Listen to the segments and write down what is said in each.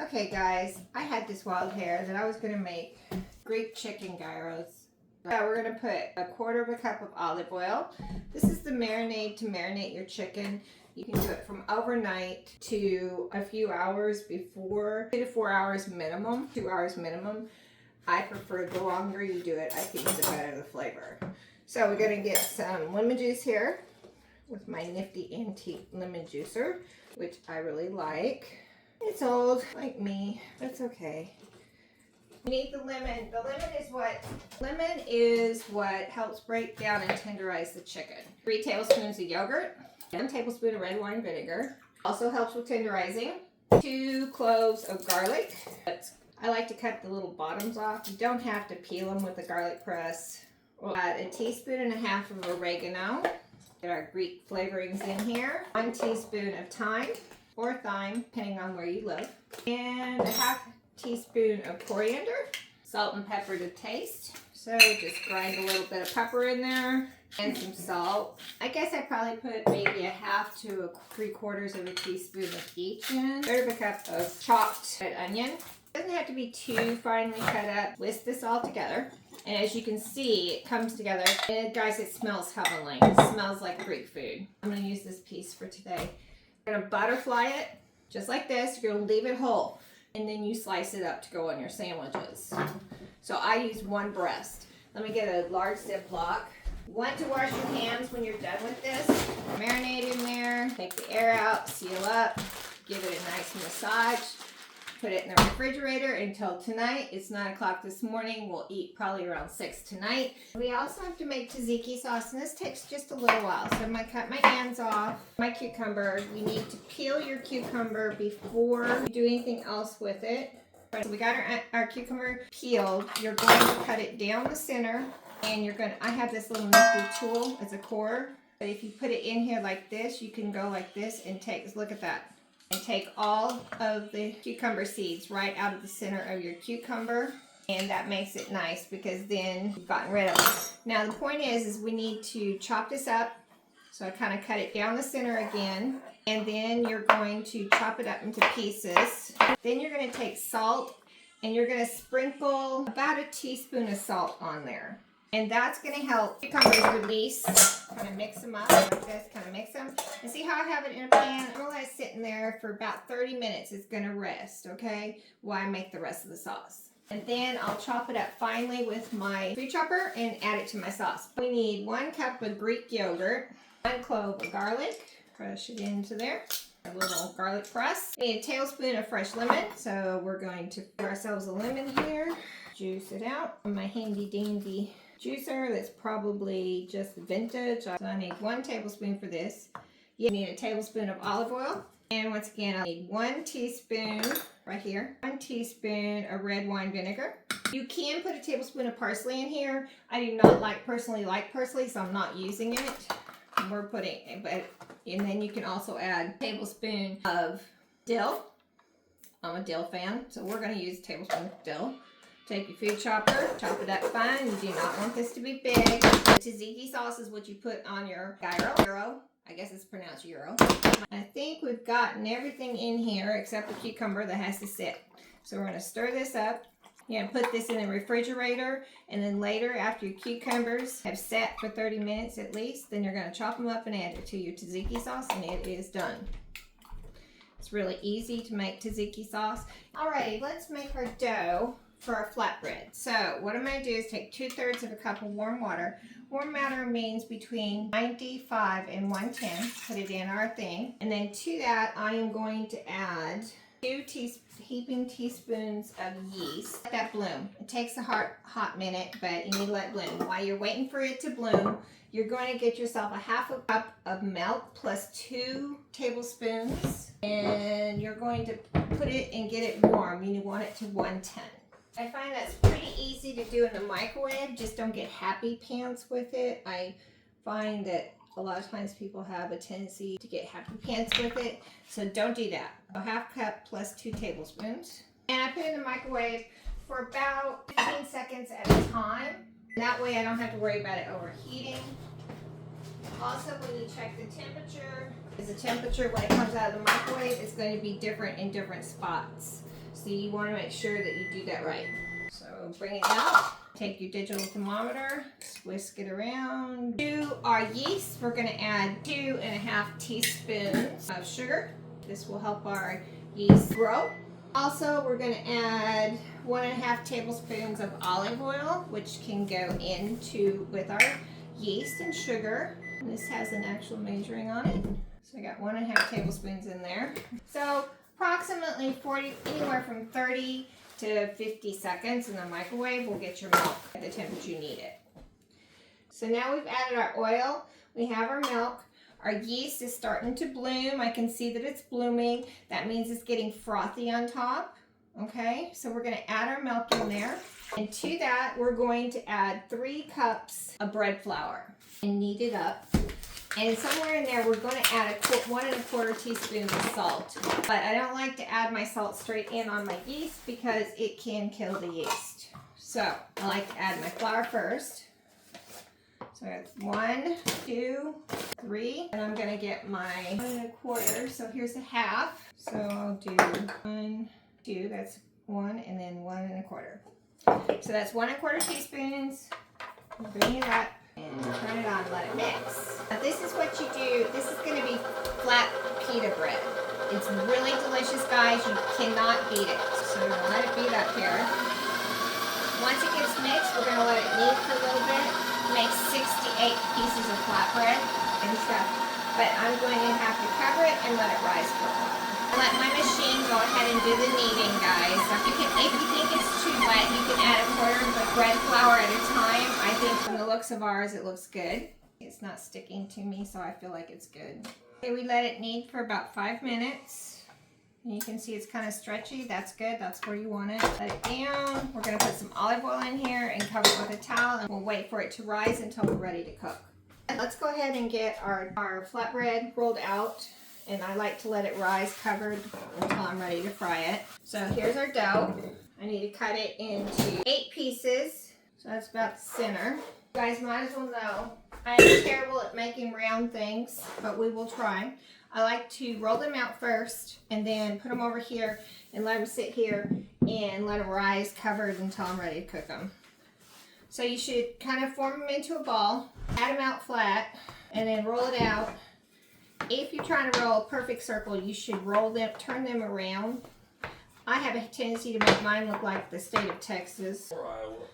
Okay guys, I had this wild hair that I was going to make Greek chicken gyros. We're going to put 1/4 cup of olive oil. This is the marinade to marinate your chicken. You can do it from overnight to a few hours before, 2 to 4 hours minimum, 2 hours minimum. I prefer the longer you do it, I think the better the flavor. So we're going to get some lemon juice here with my nifty antique lemon juicer, which I really like. It's old, like me, but it's okay. You need the lemon. The lemon is what helps break down and tenderize the chicken. 3 tablespoons of yogurt, 1 tablespoon of red wine vinegar. Also helps with tenderizing. 2 cloves of garlic. I like to cut the little bottoms off. You don't have to peel them with a garlic press. We'll add 1.5 teaspoons of oregano. Get our Greek flavorings in here. 1 teaspoon of thyme or thyme, depending on where you live. And 1/2 teaspoon of coriander. Salt and pepper to taste. So just grind a little bit of pepper in there and some salt. I guess I probably put maybe 1/2 to 3/4 of a teaspoon of each in. 1/3 cup of chopped red onion. It doesn't have to be too finely cut up. Whisk this all together. And as you can see, it comes together. And guys, it smells heavenly. It smells like Greek food. I'm going to use this piece for today. I'm going to butterfly it just like this. You're going to leave it whole. And then you slice it up to go on your sandwiches. So I use 1 breast. Let me get a large Ziploc. You want to wash your hands when you're done with this. Marinate in there. Take the air out. Seal up. Give it a nice massage. Put it in the refrigerator until tonight. It's 9 o'clock this morning. We'll eat probably around 6 tonight. We also have to make tzatziki sauce, and this takes just a little while. So I'm going to cut my hands off. My cucumber. You need to peel your cucumber before you do anything else with it. So we got our cucumber peeled. You're going to cut it down the center, and you're going to, I have this little nifty tool as a core. But if you put it in here like this, you can go like this and look at that. And take all of the cucumber seeds right out of the center of your cucumber. And that makes it nice because then you've gotten rid of it. Now the point is we need to chop this up. So I kind of cut it down the center again. And then you're going to chop it up into pieces. Then you're going to take salt and you're going to sprinkle about 1 teaspoon of salt on there. And that's going to help cucumbers release. Kind of mix them up like this, kind of mix them. And see how I have it in a pan? I'm going to let it sit in there for about 30 minutes. It's going to rest, okay, while I make the rest of the sauce. And then I'll chop it up finely with my food chopper and add it to my sauce. We need 1 cup of Greek yogurt, 1 clove of garlic. Crush it into there. A little garlic press. We need 1 tablespoon of fresh lemon. So we're going to give ourselves a lemon here. Juice it out. My handy dandy juicer that's probably just vintage. So I need 1 tablespoon for this. You need 1 tablespoon of olive oil. And once again, I need 1 teaspoon right here. 1 teaspoon of red wine vinegar. You can put 1 tablespoon of parsley in here. I do not personally like parsley, so I'm not using it. We're putting it, and then you can also add 1 tablespoon of dill. I'm a dill fan, so we're going to use 1 tablespoon of dill. Take your food chopper, chop it up fine. You do not want this to be big. The tzatziki sauce is what you put on your gyro. I guess it's pronounced gyro. I think we've gotten everything in here except the cucumber that has to sit. So we're going to stir this up. You're going to put this in the refrigerator, and then later after your cucumbers have sat for 30 minutes at least, then you're going to chop them up and add it to your tzatziki sauce, and it is done. It's really easy to make tzatziki sauce. Alrighty, let's make our dough for our flatbread. So what I'm going to do is take 2/3 of a cup of warm water. Warm water means between 95 and 110. Put it in our thing. And then to that, I am going to add 2 heaping teaspoons of yeast. Let that bloom. It takes a hot minute, but you need to let it bloom. While you're waiting for it to bloom, you're going to get yourself 1/2 cup of milk plus 2 tablespoons. And you're going to put it and get it warm. You want it to 110. I find that's pretty easy to do in the microwave. Just don't get happy pants with it. I find that a lot of times people have a tendency to get happy pants with it. So don't do that. 1/2 cup plus 2 tablespoons. And I put it in the microwave for about 15 seconds at a time. That way I don't have to worry about it overheating. Also, when you check the temperature, when it comes out of the microwave, it's going to be different in different spots. So you want to make sure that you do that right. So bring it out, take your digital thermometer, whisk it around. To our yeast, we're going to add 2.5 teaspoons of sugar. This will help our yeast grow. Also, we're going to add 1.5 tablespoons of olive oil, which can go into with our yeast and sugar. And this has an actual measuring on it. So I got 1.5 tablespoons in there. So approximately anywhere from 30 to 50 seconds in the microwave will get your milk at the temperature you need it. So now we've added our oil. We have our milk. Our yeast is starting to bloom. I can see that it's blooming. That means it's getting frothy on top. Okay, so we're going to add our milk in there. And to that, we're going to add 3 cups of bread flour and knead it up. And somewhere in there, we're going to add 1.25 teaspoons of salt. But I don't like to add my salt straight in on my yeast because it can kill the yeast. So I like to add my flour first. So that's 1, 2, 3, and I'm going to get my 1.25. So here's a half. So I'll do 1, 2, that's 1, and then 1.25. So that's 1.25 teaspoons. Bring it up and turn it on, let it mix. Now this is what you do. This is going to be flat pita bread. It's really delicious, guys. You cannot beat it. So we're going to let it beat up here. Once it gets mixed, we're going to let it knead for a little bit. Make 6 to 8 pieces of flatbread and stuff. But I'm going to have to cover it and let it rise for a while. Let my machine go ahead and do the kneading, guys. So if you think it's too wet, you can add 1/4 of bread flour at a time. I think from the looks of ours, it looks good. It's not sticking to me, so I feel like it's good. Okay, we let it knead for about 5 minutes. And you can see it's kind of stretchy. That's good. That's where you want it. Let it down. We're going to put some olive oil in here and cover it with a towel, and we'll wait for it to rise until we're ready to cook. Let's go ahead and get our flatbread rolled out. And I like to let it rise covered until I'm ready to fry it. So here's our dough. I need to cut it into 8 pieces. So that's about the center. You guys might as well know I am terrible at making round things, but we will try. I like to roll them out first and then put them over here and let them sit here and let them rise covered until I'm ready to cook them. So you should kind of form them into a ball, add them out flat, and then roll it out. If you're trying to roll a perfect circle, you should roll them, turn them around. I have a tendency to make mine look like the state of Texas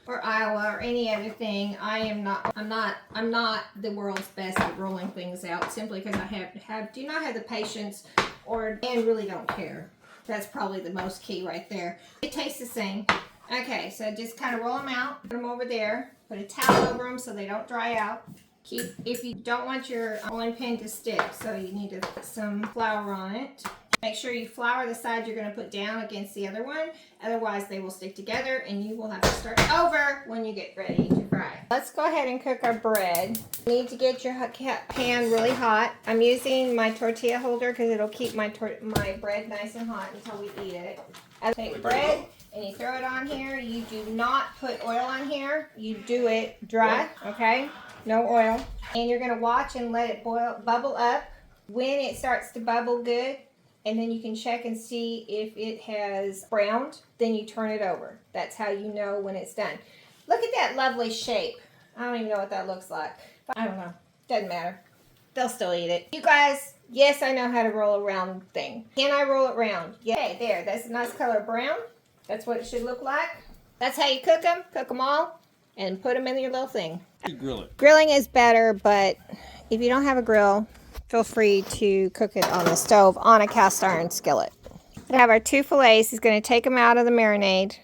or Iowa or any other thing. I'm not the world's best at rolling things out simply because I do not have the patience and really don't care. That's probably the most key right there. It tastes the same. Okay, so just kind of roll them out, put them over there, put a towel over them so they don't dry out. If you don't want your rolling pin to stick, so you need to put some flour on it. Make sure you flour the side you're going to put down against the other one. Otherwise, they will stick together and you will have to start over when you get ready to fry. Let's go ahead and cook our bread. You need to get your pan really hot. I'm using my tortilla holder because it'll keep my bread nice and hot until we eat it. I take bread and you throw it on here. You do not put oil on here. You do it dry, okay? No oil. And you're going to watch and let it bubble up. When it starts to bubble good, and then you can check and see if it has browned, then you turn it over. That's how you know when it's done. Look at that lovely shape. I don't even know what that looks like. I don't know. Doesn't matter. They'll still eat it. You guys, yes, I know how to roll a round thing. Can I roll it round? Yeah, okay, there. That's a nice color brown. That's what it should look like. That's how you cook them. Cook them all and put them in your little thing. You grill it. Grilling is better, but if you don't have a grill, feel free to cook it on the stove on a cast iron skillet. We have our 2 fillets. He's going to take them out of the marinade.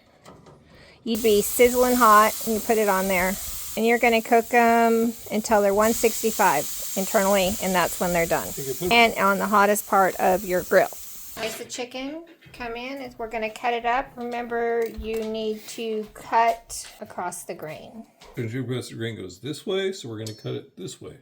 You'd be sizzling hot and you put it on there. And you're going to cook them until they're 165 internally, and that's when they're done. And on the hottest part of your grill. Nice the chicken come in. We're going to cut it up. Remember, you need to cut across the grain. Because your breast grain goes this way, so we're going to cut it this way.